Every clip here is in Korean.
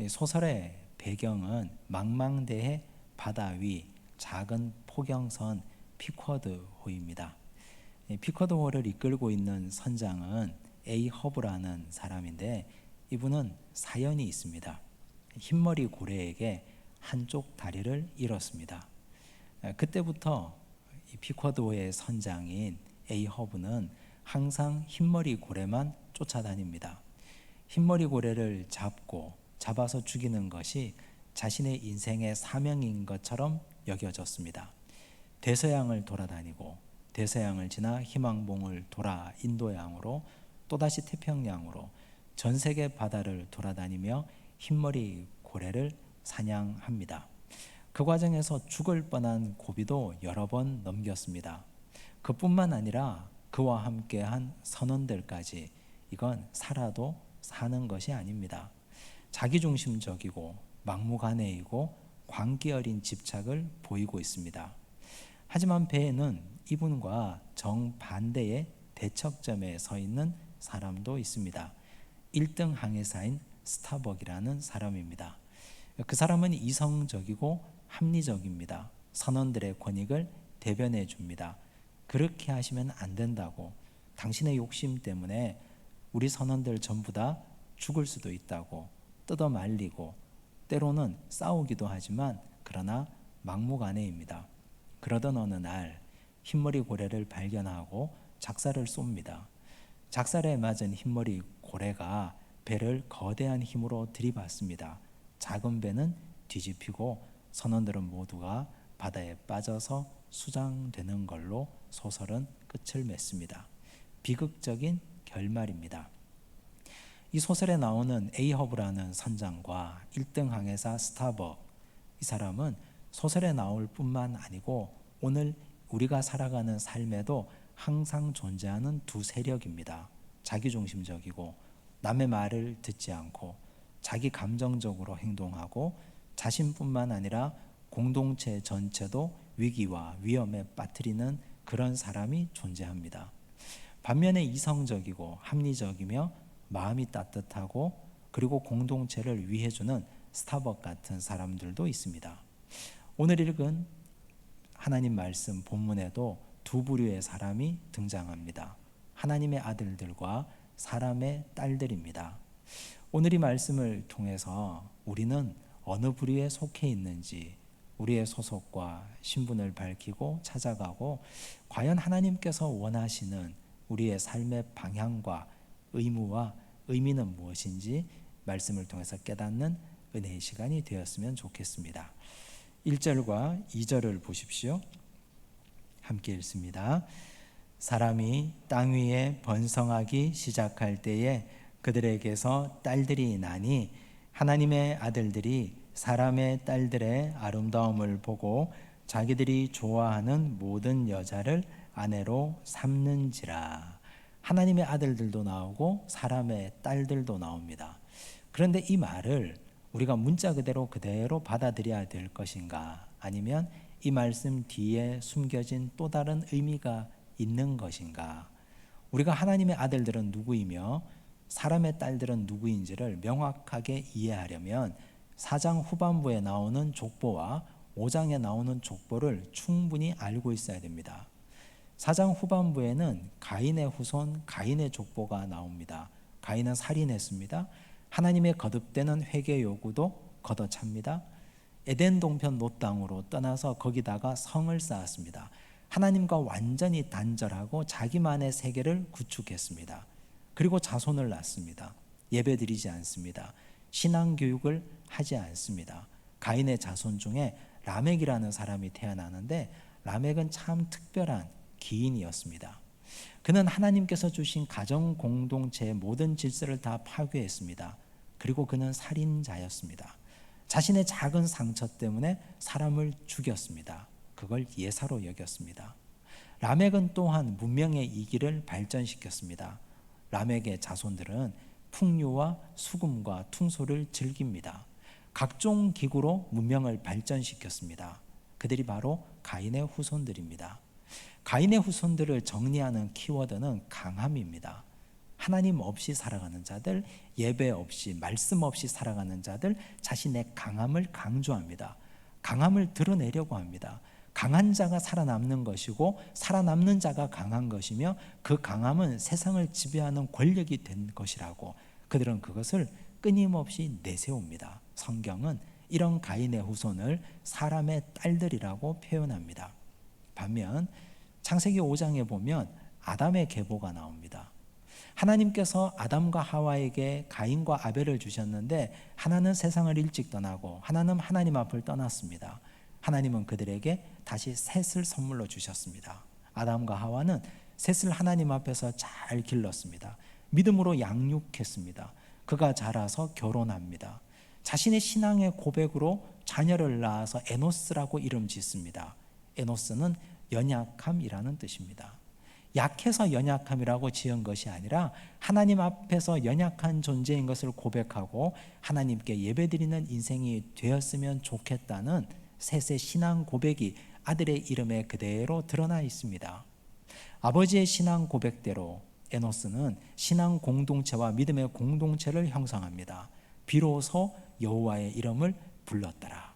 소설의 배경은 망망대해 바다 위 작은 포경선 피쿼드호입니다. 피쿼드호를 이끌고 있는 선장은 A 허브라는 사람인데 이분은 사연이 있습니다. 흰머리 고래에게 한쪽 다리를 잃었습니다. 그때부터 피쿼드호의 선장인 A 허브는 항상 흰머리 고래만 쫓아다닙니다. 흰머리 고래를 잡아서 죽이는 것이 자신의 인생의 사명인 것처럼 여겨졌습니다. 대서양을 돌아다니고 대서양을 지나 희망봉을 돌아 인도양으로 또다시 태평양으로 전 세계 바다를 돌아다니며 흰머리 고래를 사냥합니다. 그 과정에서 죽을 뻔한 고비도 여러 번 넘겼습니다. 그뿐만 아니라 그와 함께한 선원들까지. 이건 살아도 사는 것이 아닙니다. 자기중심적이고 막무가내이고 광기 어린 집착을 보이고 있습니다. 하지만 배에는 이분과 정반대의 대척점에 서 있는 사람도 있습니다. 1등 항해사인 스타벅이라는 사람입니다. 그 사람은 이성적이고 합리적입니다. 선원들의 권익을 대변해 줍니다. 그렇게 하시면 안 된다고, 당신의 욕심 때문에 우리 선원들 전부 다 죽을 수도 있다고 뜯어 말리고 때로는 싸우기도 하지만 그러나 막무가내입니다. 그러던 어느 날 흰머리 고래를 발견하고 작살을 쏩니다. 작살에 맞은 흰머리 고래가 배를 거대한 힘으로 들이받습니다. 작은 배는 뒤집히고 선원들은 모두가 바다에 빠져서 수장되는 걸로 소설은 끝을 맺습니다. 비극적인 결말입니다. 이 소설에 나오는 에이허브라는 선장과 1등 항해사 스타벅, 이 사람은 소설에 나올 뿐만 아니고 오늘 우리가 살아가는 삶에도 항상 존재하는 두 세력입니다. 자기중심적이고 남의 말을 듣지 않고 자기 감정적으로 행동하고 자신뿐만 아니라 공동체 전체도 위기와 위험에 빠뜨리는 그런 사람이 존재합니다. 반면에 이성적이고 합리적이며 마음이 따뜻하고 그리고 공동체를 위해주는 스타벅 같은 사람들도 있습니다. 오늘 읽은 하나님 말씀 본문에도 두 부류의 사람이 등장합니다. 하나님의 아들들과 사람의 딸들입니다. 오늘 이 말씀을 통해서 우리는 어느 부류에 속해 있는지 우리의 소속과 신분을 밝히고 찾아가고 과연 하나님께서 원하시는 우리의 삶의 방향과 의무와 의미는 무엇인지 말씀을 통해서 깨닫는 은혜의 시간이 되었으면 좋겠습니다. 1절과 2절을 보십시오. 함께 읽습니다. 사람이 땅 위에 번성하기 시작할 때에 그들에게서 딸들이 나니 하나님의 아들들이 사람의 딸들의 아름다움을 보고 자기들이 좋아하는 모든 여자를 아내로 삼는지라. 하나님의 아들들도 나오고 사람의 딸들도 나옵니다. 그런데 이 말을 우리가 문자 그대로 받아들여야 될 것인가, 아니면 이 말씀 뒤에 숨겨진 또 다른 의미가 있는 것인가? 우리가 하나님의 아들들은 누구이며 사람의 딸들은 누구인지를 명확하게 이해하려면 4장 후반부에 나오는 족보와 5장에 나오는 족보를 충분히 알고 있어야 됩니다. 4장 후반부에는 가인의 후손 가인의 족보가 나옵니다. 가인은 살인했습니다. 하나님의 거듭되는 회개 요구도 걷어찹니다. 에덴 동편 롯 땅으로 떠나서 거기다가 성을 쌓았습니다. 하나님과 완전히 단절하고 자기만의 세계를 구축했습니다. 그리고 자손을 낳습니다. 예배드리지 않습니다. 신앙교육을 하지 않습니다. 가인의 자손 중에 라멕이라는 사람이 태어나는데 라멕은 참 특별한 기인이었습니다. 그는 하나님께서 주신 가정 공동체의 모든 질서를 다 파괴했습니다. 그리고 그는 살인자였습니다. 자신의 작은 상처 때문에 사람을 죽였습니다. 그걸 예사로 여겼습니다. 라멕은 또한 문명의 이기를 발전시켰습니다. 라멕의 자손들은 풍류와 수금과 퉁소를 즐깁니다. 각종 기구로 문명을 발전시켰습니다. 그들이 바로 가인의 후손들입니다. 가인의 후손들을 정리하는 키워드는 강함입니다. 하나님 없이 살아가는 자들, 예배 없이 말씀 없이 살아가는 자들, 자신의 강함을 강조합니다. 강함을 드러내려고 합니다. 강한 자가 살아남는 것이고 살아남는 자가 강한 것이며 그 강함은 세상을 지배하는 권력이 된 것이라고 그들은 그것을 끊임없이 내세웁니다. 성경은 이런 가인의 후손을 사람의 딸들이라고 표현합니다. 반면 창세기 5장에 보면 아담의 계보가 나옵니다. 하나님께서 아담과 하와에게 가인과 아벨을 주셨는데 하나는 세상을 일찍 떠나고 하나는 하나님 앞을 떠났습니다. 하나님은 그들에게 다시 셋을 선물로 주셨습니다. 아담과 하와는 셋을 하나님 앞에서 잘 길렀습니다. 믿음으로 양육했습니다. 그가 자라서 결혼합니다. 자신의 신앙의 고백으로 자녀를 낳아서 에노스라고 이름 짓습니다. 에노스는 연약함이라는 뜻입니다. 약해서 연약함이라고 지은 것이 아니라 하나님 앞에서 연약한 존재인 것을 고백하고 하나님께 예배드리는 인생이 되었으면 좋겠다는 셋의 신앙 고백이 아들의 이름에 그대로 드러나 있습니다. 아버지의 신앙 고백대로 에노스는 신앙 공동체와 믿음의 공동체를 형성합니다. 비로소 여호와의 이름을 불렀더라.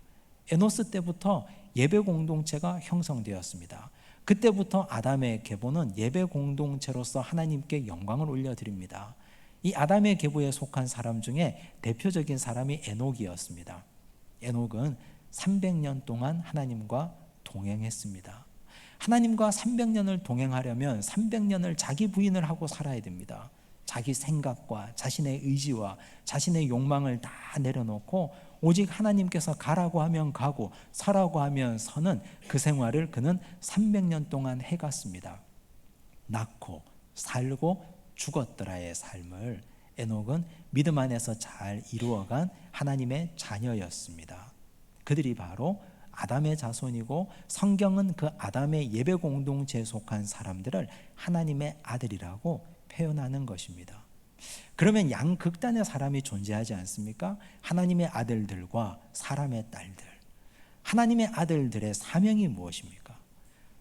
에노스 때부터 예배 공동체가 형성되었습니다. 그때부터 아담의 계보는 예배 공동체로서 하나님께 영광을 올려드립니다. 이 아담의 계보에 속한 사람 중에 대표적인 사람이 에녹이었습니다. 에녹은 300년 동안 하나님과 동행했습니다. 하나님과 300년을 동행하려면 300년을 자기 부인을 하고 살아야 됩니다. 자기 생각과 자신의 의지와 자신의 욕망을 다 내려놓고 오직 하나님께서 가라고 하면 가고 서라고 하면 서는 그 생활을 그는 300년 동안 해갔습니다. 낳고 살고 죽었더라의 삶을 에녹은 믿음 안에서 잘 이루어간 하나님의 자녀였습니다. 그들이 바로 아담의 자손이고 성경은 그 아담의 예배 공동체에 속한 사람들을 하나님의 아들이라고 표현하는 것입니다. 그러면 양극단의 사람이 존재하지 않습니까? 하나님의 아들들과 사람의 딸들. 하나님의 아들들의 사명이 무엇입니까?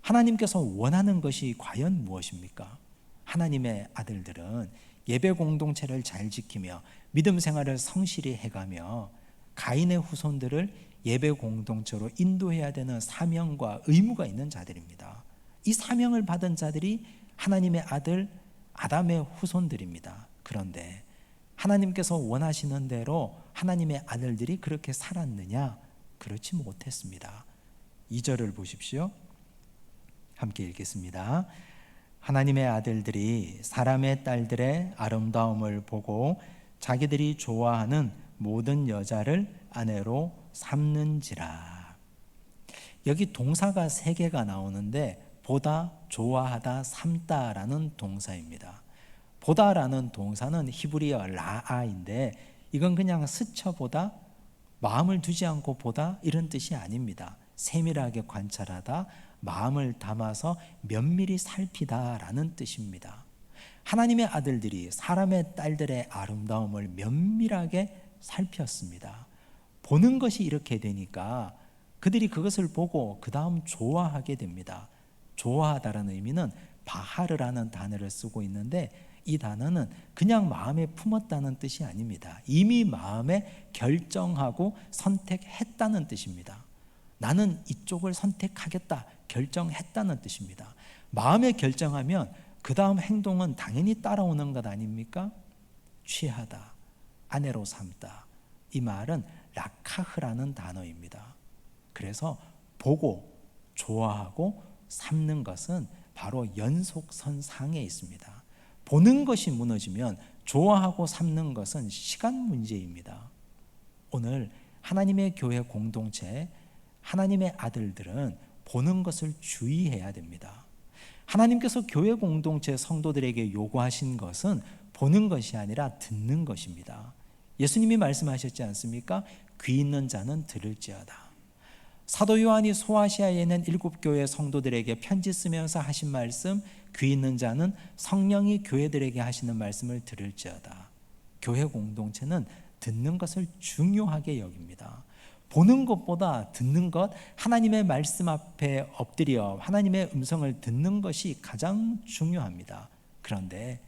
하나님께서 원하는 것이 과연 무엇입니까? 하나님의 아들들은 예배 공동체를 잘 지키며 믿음 생활을 성실히 해가며 가인의 후손들을 예배 공동체로 인도해야 되는 사명과 의무가 있는 자들입니다. 이 사명을 받은 자들이 하나님의 아들 아담의 후손들입니다. 그런데 하나님께서 원하시는 대로 하나님의 아들들이 그렇게 살았느냐? 그렇지 못했습니다. 2절을 보십시오. 함께 읽겠습니다. 하나님의 아들들이 사람의 딸들의 아름다움을 보고 자기들이 좋아하는 모든 여자를 아내로 삼는지라. 여기 동사가 3개가 나오는데 보다, 좋아하다, 삼다라는 동사입니다. 보다라는 동사는 히브리어 라아인데 이건 그냥 스쳐보다, 마음을 두지 않고 보다 이런 뜻이 아닙니다. 세밀하게 관찰하다, 마음을 담아서 면밀히 살피다라는 뜻입니다. 하나님의 아들들이 사람의 딸들의 아름다움을 면밀하게 살폈습니다. 보는 것이 이렇게 되니까 그들이 그것을 보고 그 다음 좋아하게 됩니다. 좋아하다라는 의미는 바하르라는 단어를 쓰고 있는데 이 단어는 그냥 마음에 품었다는 뜻이 아닙니다. 이미 마음에 결정하고 선택했다는 뜻입니다. 나는 이쪽을 선택하겠다 결정했다는 뜻입니다. 마음에 결정하면 그 다음 행동은 당연히 따라오는 것 아닙니까? 취하다, 아내로 삼다. 이 말은 라카흐라는 단어입니다. 그래서 보고 좋아하고 삼는 것은 바로 연속선상에 있습니다. 보는 것이 무너지면 좋아하고 삼는 것은 시간 문제입니다. 오늘 하나님의 교회 공동체, 하나님의 아들들은 보는 것을 주의해야 됩니다. 하나님께서 교회 공동체 성도들에게 요구하신 것은 보는 것이 아니라 듣는 것입니다. 예수님이 말씀하셨지 않습니까? 귀 있는 자는 들을지어다. 사도 요한이 소아시아에 있는 7교회 성도들에게 편지 쓰면서 하신 말씀, 귀 있는 자는 성령이 교회들에게 하시는 말씀을 들을지어다. 교회 공동체는 듣는 것을 중요하게 여깁니다. 보는 것보다 듣는 것, 하나님의 말씀 앞에 엎드려 하나님의 음성을 듣는 것이 가장 중요합니다. 그런데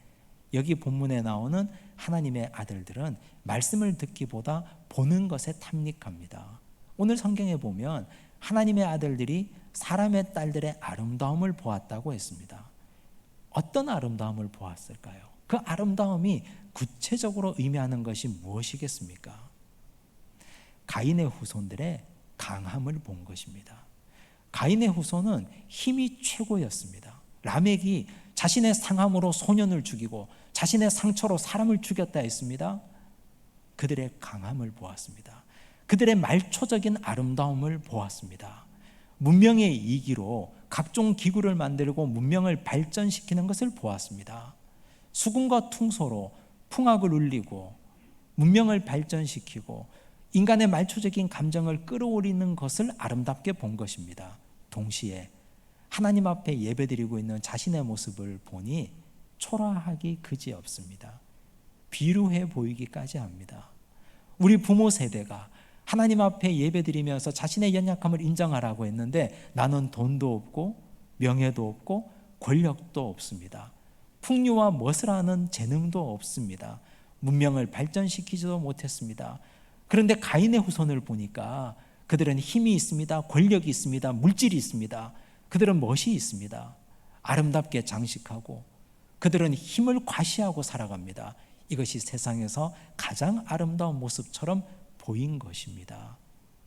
여기 본문에 나오는 하나님의 아들들은 말씀을 듣기보다 보는 것에 탐닉합니다. 오늘 성경에 보면 하나님의 아들들이 사람의 딸들의 아름다움을 보았다고 했습니다. 어떤 아름다움을 보았을까요? 그 아름다움이 구체적으로 의미하는 것이 무엇이겠습니까? 가인의 후손들의 강함을 본 것입니다. 가인의 후손은 힘이 최고였습니다. 라멕이 자신의 상함으로 소년을 죽이고 자신의 상처로 사람을 죽였다 했습니다. 그들의 강함을 보았습니다. 그들의 말초적인 아름다움을 보았습니다. 문명의 이기로 각종 기구를 만들고 문명을 발전시키는 것을 보았습니다. 수군과 퉁소로 풍악을 울리고 문명을 발전시키고 인간의 말초적인 감정을 끌어올리는 것을 아름답게 본 것입니다. 동시에 하나님 앞에 예배드리고 있는 자신의 모습을 보니 초라하기 그지없습니다. 비루해 보이기까지 합니다. 우리 부모 세대가 하나님 앞에 예배드리면서 자신의 연약함을 인정하라고 했는데 나는 돈도 없고 명예도 없고 권력도 없습니다. 풍류와 멋을 아는 재능도 없습니다. 문명을 발전시키지도 못했습니다. 그런데 가인의 후손을 보니까 그들은 힘이 있습니다. 권력이 있습니다. 물질이 있습니다. 그들은 멋이 있습니다. 아름답게 장식하고 그들은 힘을 과시하고 살아갑니다. 이것이 세상에서 가장 아름다운 모습처럼 보인 것입니다.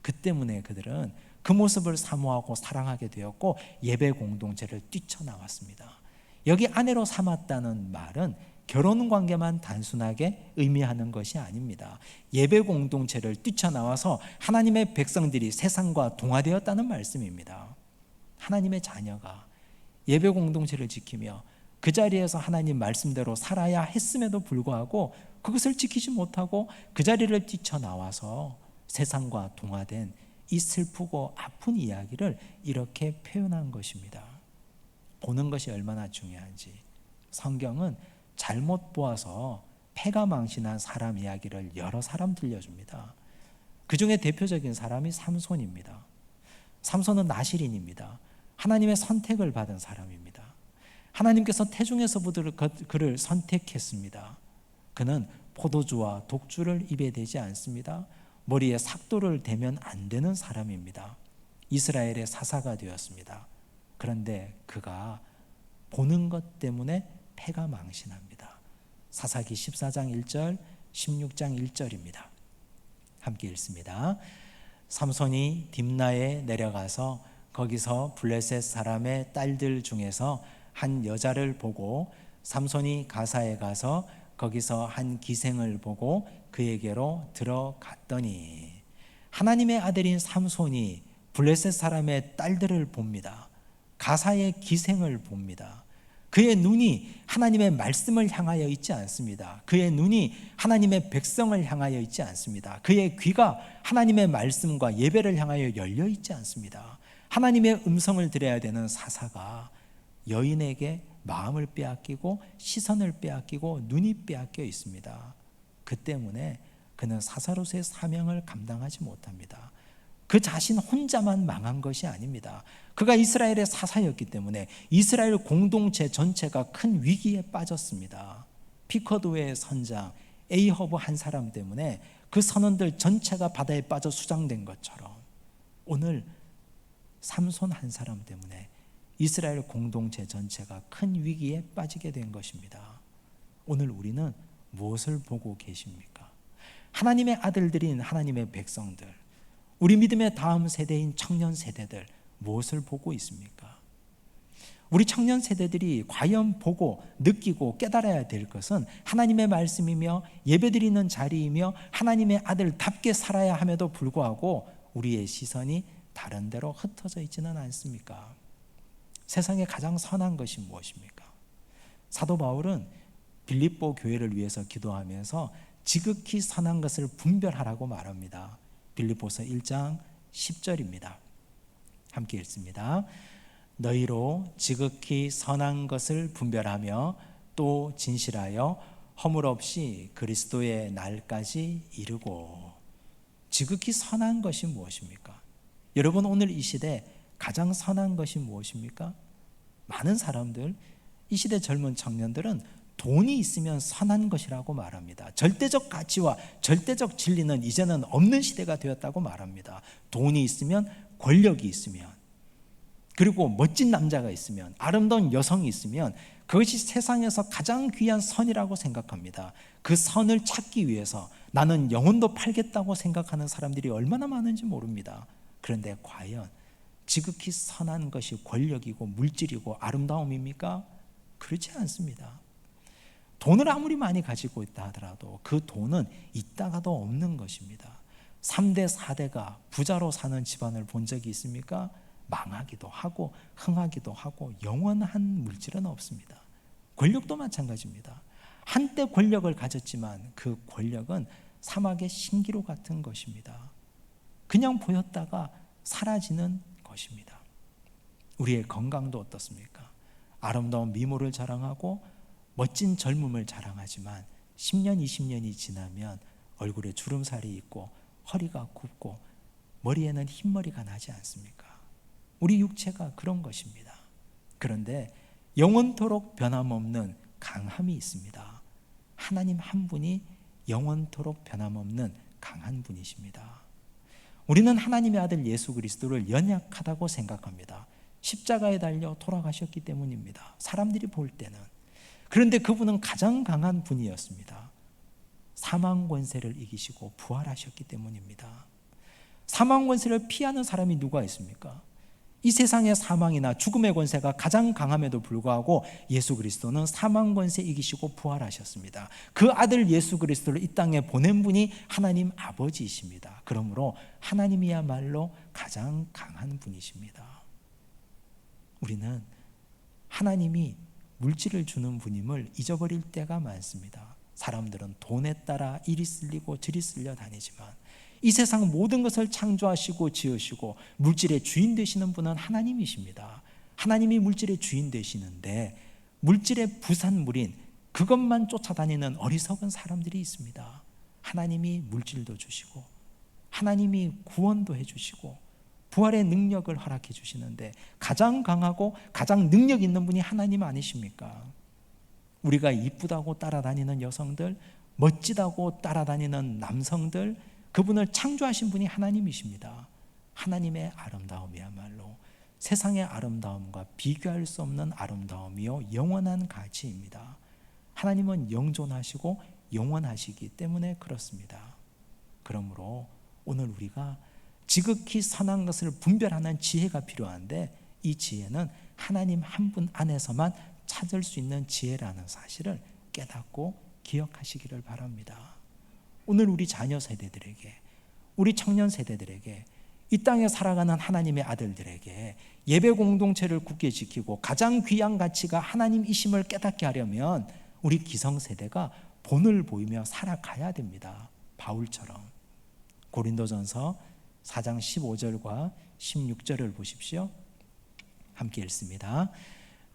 그 때문에 그들은 그 모습을 사모하고 사랑하게 되었고 예배 공동체를 뛰쳐나왔습니다. 여기 아내로 삼았다는 말은 결혼 관계만 단순하게 의미하는 것이 아닙니다. 예배 공동체를 뛰쳐나와서 하나님의 백성들이 세상과 동화되었다는 말씀입니다. 하나님의 자녀가 예배 공동체를 지키며 그 자리에서 하나님 말씀대로 살아야 했음에도 불구하고 그것을 지키지 못하고 그 자리를 뛰쳐나와서 세상과 동화된 이 슬프고 아픈 이야기를 이렇게 표현한 것입니다. 보는 것이 얼마나 중요한지 성경은 잘못 보아서 패가 망신한 사람 이야기를 여러 사람 들려줍니다. 그 중에 대표적인 사람이 삼손입니다. 삼손은 나실인입니다. 하나님의 선택을 받은 사람입니다. 하나님께서 태중에서부터 그를 선택했습니다. 그는 포도주와 독주를 입에 대지 않습니다. 머리에 삭도를 대면 안 되는 사람입니다. 이스라엘의 사사가 되었습니다. 그런데 그가 보는 것 때문에 패가 망신합니다. 사사기 14장 1절 16장 1절입니다. 함께 읽습니다. 삼손이 딥나에 내려가서 거기서 블레셋 사람의 딸들 중에서 한 여자를 보고 삼손이 가사에 가서 거기서 한 기생을 보고 그에게로 들어갔더니 하나님의 아들인 삼손이 블레셋 사람의 딸들을 봅니다. 가사의 기생을 봅니다. 그의 눈이 하나님의 말씀을 향하여 있지 않습니다. 그의 눈이 하나님의 백성을 향하여 있지 않습니다. 그의 귀가 하나님의 말씀과 예배를 향하여 열려 있지 않습니다. 하나님의 음성을 들어야 되는 사사가 여인에게 마음을 빼앗기고 시선을 빼앗기고 눈이 빼앗겨 있습니다. 그 때문에 그는 사사로서의 사명을 감당하지 못합니다. 그 자신 혼자만 망한 것이 아닙니다. 그가 이스라엘의 사사였기 때문에 이스라엘 공동체 전체가 큰 위기에 빠졌습니다. 피커도의 선장 에이허브 한 사람 때문에 그 선원들 전체가 바다에 빠져 수장된 것처럼 오늘 삼손 한 사람 때문에 이스라엘 공동체 전체가 큰 위기에 빠지게 된 것입니다. 오늘 우리는 무엇을 보고 계십니까? 하나님의 아들들인 하나님의 백성들, 우리 믿음의 다음 세대인 청년 세대들 무엇을 보고 있습니까? 우리 청년 세대들이 과연 보고 느끼고 깨달아야 될 것은 하나님의 말씀이며 예배드리는 자리이며 하나님의 아들답게 살아야 함에도 불구하고 우리의 시선이 다른 데로 흩어져 있지는 않습니까? 세상에 가장 선한 것이 무엇입니까? 사도 바울은 빌립보 교회를 위해서 기도하면서 지극히 선한 것을 분별하라고 말합니다. 빌립보서 1장 10절입니다. 함께 읽습니다. 너희로 지극히 선한 것을 분별하며 또 진실하여 허물 없이 그리스도의 날까지 이르고. 지극히 선한 것이 무엇입니까? 여러분, 오늘 이 시대 가장 선한 것이 무엇입니까? 많은 사람들, 이 시대 젊은 청년들은 돈이 있으면 선한 것이라고 말합니다. 절대적 가치와 절대적 진리는 이제는 없는 시대가 되었다고 말합니다. 돈이 있으면, 권력이 있으면, 그리고 멋진 남자가 있으면, 아름다운 여성이 있으면 그것이 세상에서 가장 귀한 선이라고 생각합니다. 그 선을 찾기 위해서 나는 영혼도 팔겠다고 생각하는 사람들이 얼마나 많은지 모릅니다. 그런데 과연 지극히 선한 것이 권력이고 물질이고 아름다움입니까? 그렇지 않습니다. 돈을 아무리 많이 가지고 있다 하더라도 그 돈은 있다가도 없는 것입니다. 3대 4대가 부자로 사는 집안을 본 적이 있습니까? 망하기도 하고 흥하기도 하고 영원한 물질은 없습니다. 권력도 마찬가지입니다. 한때 권력을 가졌지만 그 권력은 사막의 신기루 같은 것입니다. 그냥 보였다가 사라지는 것입니다. 우리의 건강도 어떻습니까? 아름다운 미모를 자랑하고 멋진 젊음을 자랑하지만 10년, 20년이 지나면 얼굴에 주름살이 있고 허리가 굽고 머리에는 흰머리가 나지 않습니까? 우리 육체가 그런 것입니다. 그런데 영원토록 변함없는 강함이 있습니다. 하나님 한 분이 영원토록 변함없는 강한 분이십니다. 우리는 하나님의 아들 예수 그리스도를 연약하다고 생각합니다. 십자가에 달려 돌아가셨기 때문입니다. 사람들이 볼 때는. 그런데 그분은 가장 강한 분이었습니다. 사망 권세를 이기시고 부활하셨기 때문입니다. 사망 권세를 피하는 사람이 누가 있습니까? 이 세상의 사망이나 죽음의 권세가 가장 강함에도 불구하고 예수 그리스도는 사망 권세 이기시고 부활하셨습니다. 그 아들 예수 그리스도를 이 땅에 보낸 분이 하나님 아버지이십니다. 그러므로 하나님이야말로 가장 강한 분이십니다. 우리는 하나님이 물질을 주는 분임을 잊어버릴 때가 많습니다. 사람들은 돈에 따라 이리 쓸리고 저리 쓸려 다니지만 이 세상 모든 것을 창조하시고 지으시고 물질의 주인 되시는 분은 하나님이십니다. 하나님이 물질의 주인 되시는데 물질의 부산물인 그것만 쫓아다니는 어리석은 사람들이 있습니다. 하나님이 물질도 주시고 하나님이 구원도 해주시고 부활의 능력을 허락해 주시는데 가장 강하고 가장 능력 있는 분이 하나님 아니십니까? 우리가 이쁘다고 따라다니는 여성들, 멋지다고 따라다니는 남성들, 그분을 창조하신 분이 하나님이십니다. 하나님의 아름다움이야말로 세상의 아름다움과 비교할 수 없는 아름다움이요 영원한 가치입니다. 하나님은 영존하시고 영원하시기 때문에 그렇습니다. 그러므로 오늘 우리가 지극히 선한 것을 분별하는 지혜가 필요한데 이 지혜는 하나님 한 분 안에서만 찾을 수 있는 지혜라는 사실을 깨닫고 기억하시기를 바랍니다. 오늘 우리 자녀 세대들에게, 우리 청년 세대들에게, 이 땅에 살아가는 하나님의 아들들에게 예배 공동체를 굳게 지키고 가장 귀한 가치가 하나님이심을 깨닫게 하려면 우리 기성세대가 본을 보이며 살아가야 됩니다. 바울처럼. 고린도전서 4장 15절과 16절을 보십시오. 함께 읽습니다.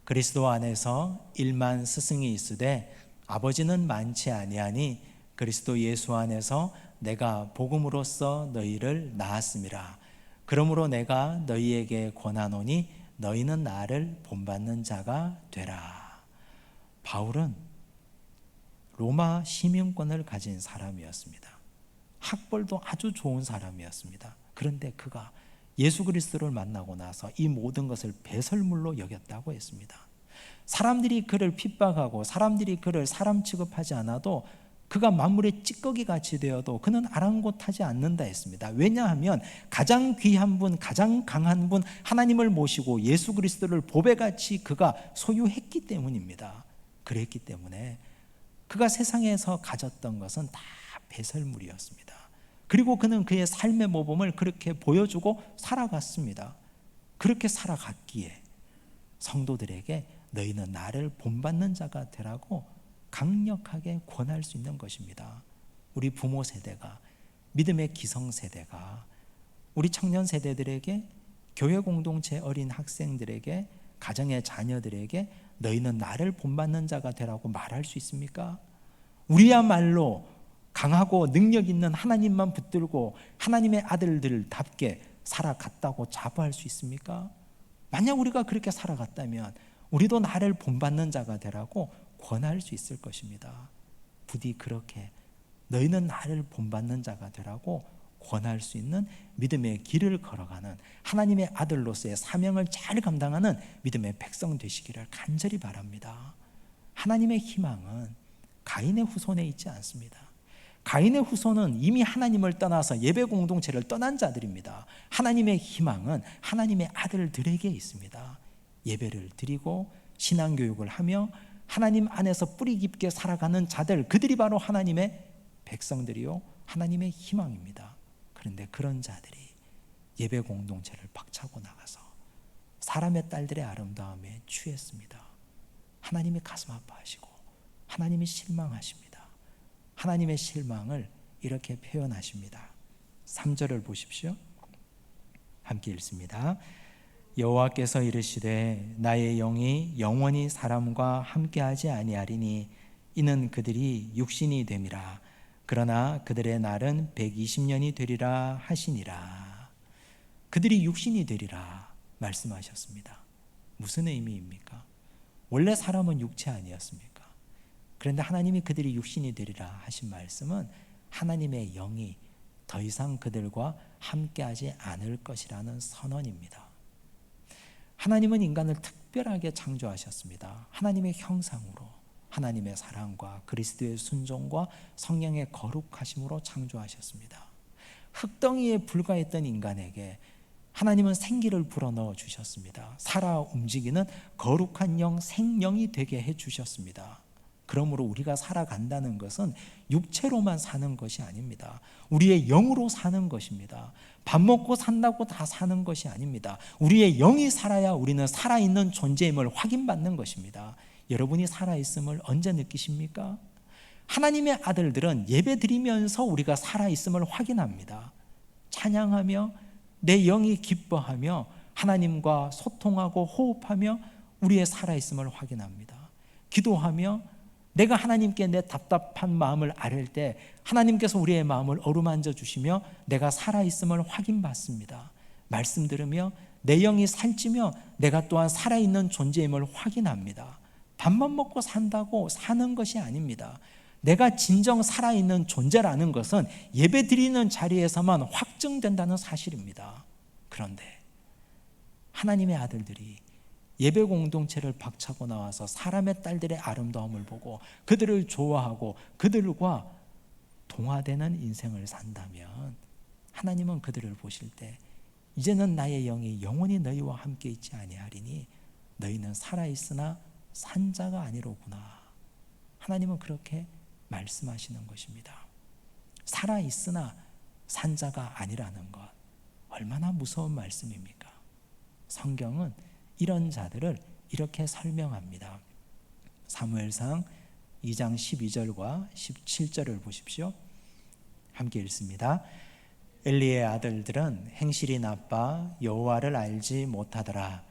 그리스도 안에서 일만 스승이 있으되 아버지는 많지 아니하니 그리스도 예수 안에서 내가 복음으로써 너희를 낳았음이라. 그러므로 내가 너희에게 권하노니 너희는 나를 본받는 자가 되라. 바울은 로마 시민권을 가진 사람이었습니다. 학벌도 아주 좋은 사람이었습니다. 그런데 그가 예수 그리스도를 만나고 나서 이 모든 것을 배설물로 여겼다고 했습니다. 사람들이 그를 핍박하고 사람들이 그를 사람 취급하지 않아도 그가 만물의 찌꺼기 같이 되어도 그는 아랑곳하지 않는다 했습니다. 왜냐하면 가장 귀한 분, 가장 강한 분 하나님을 모시고 예수 그리스도를 보배같이 그가 소유했기 때문입니다. 그랬기 때문에 그가 세상에서 가졌던 것은 다 배설물이었습니다. 그리고 그는 그의 삶의 모범을 그렇게 보여주고 살아갔습니다. 그렇게 살아갔기에 성도들에게 너희는 나를 본받는 자가 되라고 강력하게 권할 수 있는 것입니다. 우리 부모 세대가, 믿음의 기성 세대가 우리 청년 세대들에게, 교회 공동체 어린 학생들에게, 가정의 자녀들에게 너희는 나를 본받는 자가 되라고 말할 수 있습니까? 우리야말로 강하고 능력 있는 하나님만 붙들고 하나님의 아들들답게 살아갔다고 자부할 수 있습니까? 만약 우리가 그렇게 살아갔다면 우리도 나를 본받는 자가 되라고 권할 수 있을 것입니다. 부디 그렇게 너희는 나를 본받는 자가 되라고 권할 수 있는 믿음의 길을 걸어가는 하나님의 아들로서의 사명을 잘 감당하는 믿음의 백성 되시기를 간절히 바랍니다. 하나님의 희망은 가인의 후손에 있지 않습니다. 가인의 후손은 이미 하나님을 떠나서 예배 공동체를 떠난 자들입니다. 하나님의 희망은 하나님의 아들들에게 있습니다. 예배를 드리고 신앙교육을 하며 하나님 안에서 뿌리 깊게 살아가는 자들, 그들이 바로 하나님의 백성들이요 하나님의 희망입니다. 그런데 그런 자들이 예배 공동체를 박차고 나가서 사람의 딸들의 아름다움에 취했습니다. 하나님이 가슴 아파하시고 하나님이 실망하십니다. 하나님의 실망을 이렇게 표현하십니다. 3절을 보십시오. 함께 읽습니다. 여호와께서 이르시되 나의 영이 영원히 사람과 함께하지 아니하리니 이는 그들이 육신이 됨이라. 그러나 그들의 날은 120년이 되리라 하시니라. 그들이 육신이 되리라 말씀하셨습니다. 무슨 의미입니까? 원래 사람은 육체 아니었습니까? 그런데 하나님이 그들이 육신이 되리라 하신 말씀은 하나님의 영이 더 이상 그들과 함께하지 않을 것이라는 선언입니다. 하나님은 인간을 특별하게 창조하셨습니다. 하나님의 형상으로, 하나님의 사랑과 그리스도의 순종과 성령의 거룩하심으로 창조하셨습니다. 흙덩이에 불과했던 인간에게 하나님은 생기를 불어넣어 주셨습니다. 살아 움직이는 거룩한 영, 생명이 되게 해주셨습니다. 그러므로 우리가 살아간다는 것은 육체로만 사는 것이 아닙니다. 우리의 영으로 사는 것입니다. 밥 먹고 산다고 다 사는 것이 아닙니다. 우리의 영이 살아야 우리는 살아있는 존재임을 확인받는 것입니다. 여러분이 살아있음을 언제 느끼십니까? 하나님의 아들들은 예배드리면서 우리가 살아있음을 확인합니다. 찬양하며 내 영이 기뻐하며 하나님과 소통하고 호흡하며 우리의 살아있음을 확인합니다. 기도하며 내가 하나님께 내 답답한 마음을 아뢰 때 하나님께서 우리의 마음을 어루만져 주시며 내가 살아있음을 확인받습니다. 말씀 들으며 내 영이 살찌며 내가 또한 살아있는 존재임을 확인합니다. 밥만 먹고 산다고 사는 것이 아닙니다. 내가 진정 살아있는 존재라는 것은 예배드리는 자리에서만 확증된다는 사실입니다. 그런데 하나님의 아들들이 예배 공동체를 박차고 나와서 사람의 딸들의 아름다움을 보고 그들을 좋아하고 그들과 동화되는 인생을 산다면 하나님은 그들을 보실 때 이제는 나의 영이 영원히 너희와 함께 있지 아니하리니 너희는 살아있으나 산 자가 아니로구나. 하나님은 그렇게 말씀하시는 것입니다. 살아있으나 산 자가 아니라는 것, 얼마나 무서운 말씀입니까? 성경은 이런 자들을 이렇게 설명합니다. 사무엘상 2장 12절과 17절을 보십시오. 함께 읽습니다. 엘리의 아들들은 행실이 나빠 여호와를 알지 못하더라.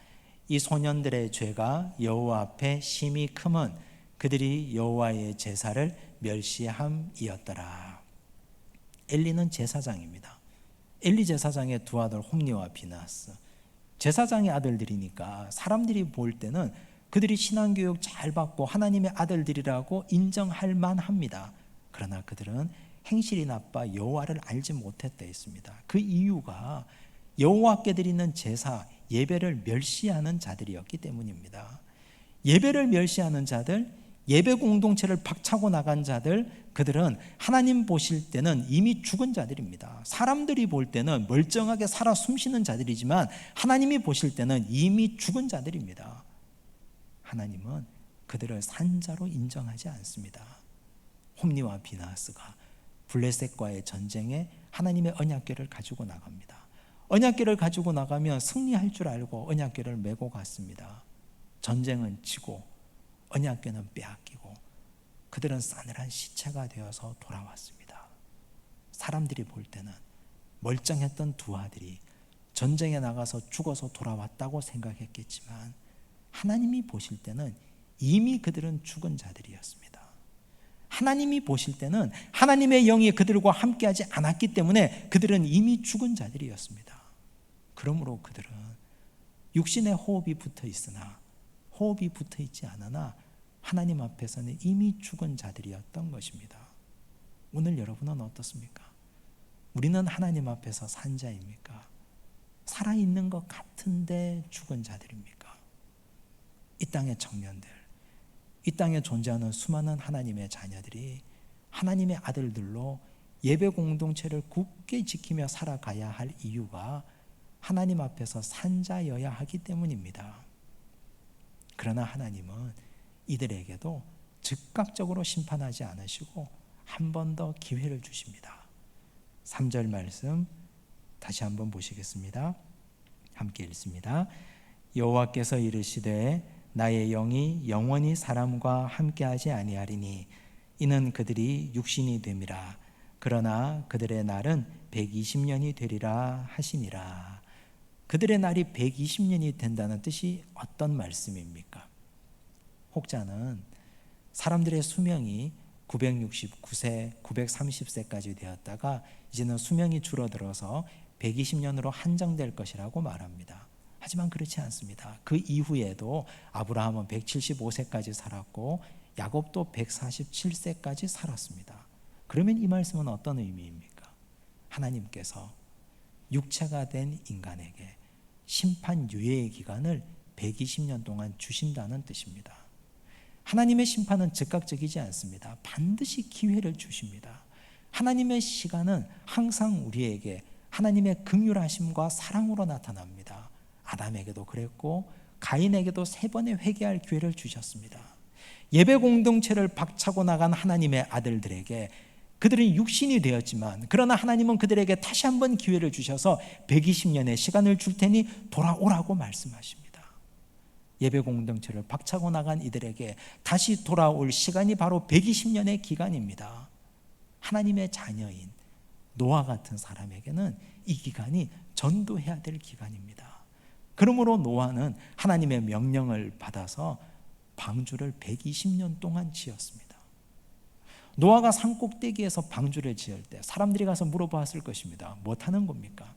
이 소년들의 죄가 여호와 앞에 심히 크면 그들이 여호와의 제사를 멸시함이었더라. 엘리는 제사장입니다. 엘리 제사장의 두 아들 홈니와 비나스, 제사장의 아들들이니까 사람들이 볼 때는 그들이 신앙교육 잘 받고 하나님의 아들들이라고 인정할 만합니다. 그러나 그들은 행실이 나빠 여호와를 알지 못했다 했습니다. 그 이유가 여호와께 드리는 제사, 예배를 멸시하는 자들이었기 때문입니다. 예배를 멸시하는 자들, 예배 공동체를 박차고 나간 자들, 그들은 하나님 보실 때는 이미 죽은 자들입니다. 사람들이 볼 때는 멀쩡하게 살아 숨쉬는 자들이지만 하나님이 보실 때는 이미 죽은 자들입니다. 하나님은 그들을 산자로 인정하지 않습니다. 홈니와 비나스가 블레셋과의 전쟁에 하나님의 언약궤를 가지고 나갑니다. 언약궤를 가지고 나가면 승리할 줄 알고 언약궤를 메고 갔습니다. 전쟁은 지고 언약궤는 빼앗기고 그들은 싸늘한 시체가 되어서 돌아왔습니다. 사람들이 볼 때는 멀쩡했던 두 아들이 전쟁에 나가서 죽어서 돌아왔다고 생각했겠지만 하나님이 보실 때는 이미 그들은 죽은 자들이었습니다. 하나님이 보실 때는 하나님의 영이 그들과 함께하지 않았기 때문에 그들은 이미 죽은 자들이었습니다. 그러므로 그들은 육신의 호흡이 붙어 있으나 호흡이 붙어 있지 않으나 하나님 앞에서는 이미 죽은 자들이었던 것입니다. 오늘 여러분은 어떻습니까? 우리는 하나님 앞에서 산 자입니까? 살아있는 것 같은데 죽은 자들입니까? 이 땅의 청년들, 이 땅에 존재하는 수많은 하나님의 자녀들이 하나님의 아들들로 예배 공동체를 굳게 지키며 살아가야 할 이유가 하나님 앞에서 산 자여야 하기 때문입니다. 그러나 하나님은 이들에게도 즉각적으로 심판하지 않으시고 한 번 더 기회를 주십니다. 3절 말씀 다시 한번 보시겠습니다. 함께 읽습니다. 여호와께서 이르시되 나의 영이 영원히 사람과 함께하지 아니하리니 이는 그들이 육신이 됨이라. 그러나 그들의 날은 120년이 되리라 하시니라. 그들의 날이 120년이 된다는 뜻이 어떤 말씀입니까? 혹자는 사람들의 수명이 969세, 930세까지 되었다가 이제는 수명이 줄어들어서 120년으로 한정될 것이라고 말합니다. 하지만 그렇지 않습니다. 그 이후에도 아브라함은 175세까지 살았고 야곱도 147세까지 살았습니다. 그러면 이 말씀은 어떤 의미입니까? 하나님께서 육체가 된 인간에게 심판 유예의 기간을 120년 동안 주신다는 뜻입니다. 하나님의 심판은 즉각적이지 않습니다. 반드시 기회를 주십니다. 하나님의 시간은 항상 우리에게 하나님의 긍휼하심과 사랑으로 나타납니다. 아담에게도 그랬고 가인에게도 3번의 회개할 기회를 주셨습니다. 예배 공동체를 박차고 나간 하나님의 아들들에게 그들은 육신이 되었지만 그러나 하나님은 그들에게 다시 한번 기회를 주셔서 120년의 시간을 줄 테니 돌아오라고 말씀하십니다. 예배 공동체를 박차고 나간 이들에게 다시 돌아올 시간이 바로 120년의 기간입니다. 하나님의 자녀인 노아 같은 사람에게는 이 기간이 전도해야 될 기간입니다. 그러므로 노아는 하나님의 명령을 받아서 방주를 120년 동안 지었습니다. 노아가 산 꼭대기에서 방주를 지을 때 사람들이 가서 물어보았을 것입니다. 무엇하는 겁니까?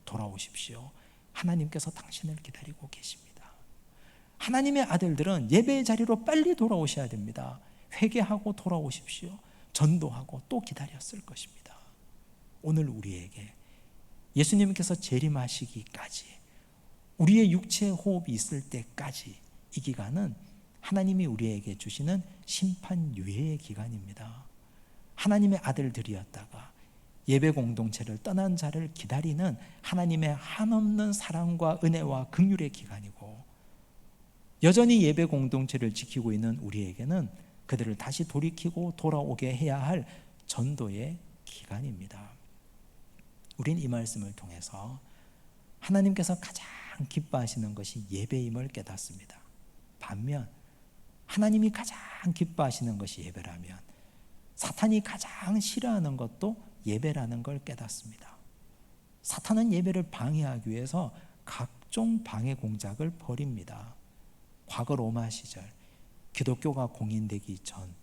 돌아오십시오. 하나님께서 당신을 기다리고 계십니다. 하나님의 아들들은 예배의 자리로 빨리 돌아오셔야 됩니다. 회개하고 돌아오십시오. 전도하고 또 기다렸을 것입니다. 오늘 우리에게 예수님께서 재림하시기까지 우리의 육체의 호흡이 있을 때까지 이 기간은 하나님이 우리에게 주시는 심판 유예의 기간입니다. 하나님의 아들들이었다가 예배 공동체를 떠난 자를 기다리는 하나님의 한없는 사랑과 은혜와 긍휼의 기간이고, 여전히 예배 공동체를 지키고 있는 우리에게는 그들을 다시 돌이키고 돌아오게 해야 할 전도의 기간입니다. 우린 이 말씀을 통해서 하나님께서 가장 기뻐하시는 것이 예배임을 깨닫습니다. 반면 하나님이 가장 기뻐하시는 것이 예배라면 사탄이 가장 싫어하는 것도 예배라는 걸 깨닫습니다. 사탄은 예배를 방해하기 위해서 각종 방해 공작을 벌입니다. 과거 로마 시절 기독교가 공인되기 전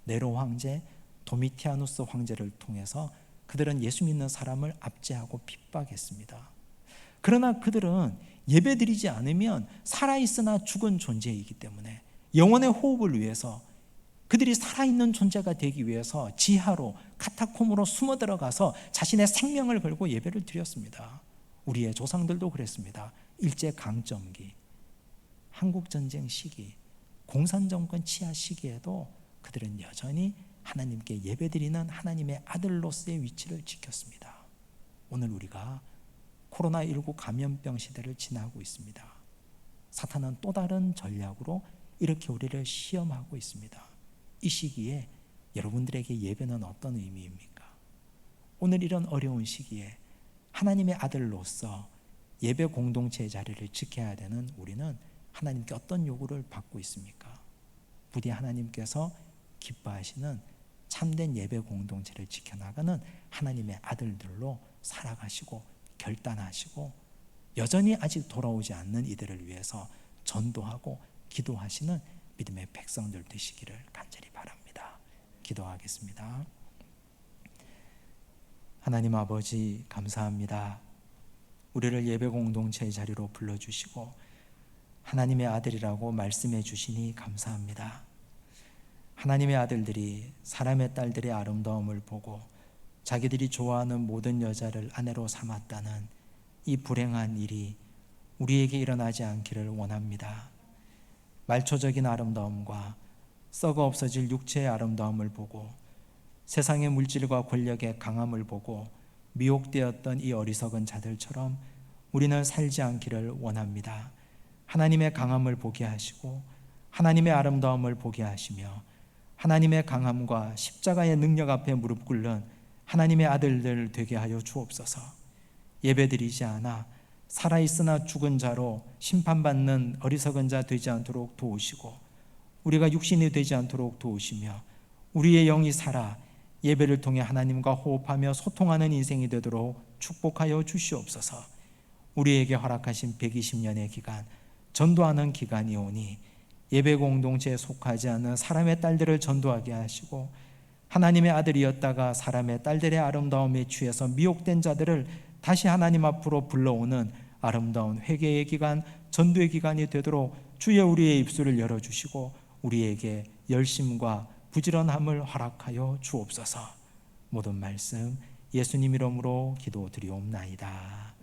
네로 황제, 도미티아누스 황제를 통해서 그들은 예수 믿는 사람을 압제하고 핍박했습니다. 그러나 그들은 예배드리지 않으면 살아있으나 죽은 존재이기 때문에 영혼의 호흡을 위해서, 그들이 살아있는 존재가 되기 위해서 지하로 카타콤으로 숨어 들어가서 자신의 생명을 걸고 예배를 드렸습니다. 우리의 조상들도 그랬습니다. 일제강점기, 한국전쟁 시기, 공산정권 치하 시기에도 그들은 여전히 하나님께 예배드리는 하나님의 아들로서의 위치를 지켰습니다. 오늘 우리가 코로나19 감염병 시대를 지나고 있습니다. 사탄은 또 다른 전략으로 이렇게 우리를 시험하고 있습니다. 이 시기에 여러분들에게 예배는 어떤 의미입니까? 오늘 이런 어려운 시기에 하나님의 아들로서 예배 공동체의 자리를 지켜야 되는 우리는 하나님께 어떤 요구를 받고 있습니까? 부디 하나님께서 기뻐하시는 참된 예배 공동체를 지켜나가는 하나님의 아들들로 살아가시고 결단하시고 여전히 아직 돌아오지 않는 이들을 위해서 전도하고 기도하시는 믿음의 백성들 되시기를 간절히 바랍니다. 기도하겠습니다. 하나님 아버지, 감사합니다. 우리를 예배 공동체의 자리로 불러주시고 하나님의 아들이라고 말씀해 주시니 감사합니다. 하나님의 아들들이 사람의 딸들의 아름다움을 보고 자기들이 좋아하는 모든 여자를 아내로 삼았다는 이 불행한 일이 우리에게 일어나지 않기를 원합니다. 말초적인 아름다움과 썩어 없어질 육체의 아름다움을 보고 세상의 물질과 권력의 강함을 보고 미혹되었던 이 어리석은 자들처럼 우리는 살지 않기를 원합니다. 하나님의 강함을 보게 하시고 하나님의 아름다움을 보게 하시며 하나님의 강함과 십자가의 능력 앞에 무릎 꿇는 하나님의 아들들 되게 하여 주옵소서. 예배드리지 않아 살아있으나 죽은 자로 심판받는 어리석은 자 되지 않도록 도우시고 우리가 육신이 되지 않도록 도우시며 우리의 영이 살아 예배를 통해 하나님과 호흡하며 소통하는 인생이 되도록 축복하여 주시옵소서. 우리에게 허락하신 120년의 기간, 전도하는 기간이 오니 예배 공동체에 속하지 않는 사람의 딸들을 전도하게 하시고 하나님의 아들이었다가 사람의 딸들의 아름다움에 취해서 미혹된 자들을 다시 하나님 앞으로 불러오는 아름다운 회개의 기간, 전도의 기간이 되도록 주여 우리의 입술을 열어주시고 우리에게 열심과 부지런함을 허락하여 주옵소서. 모든 말씀 예수님 이름으로 기도드리옵나이다.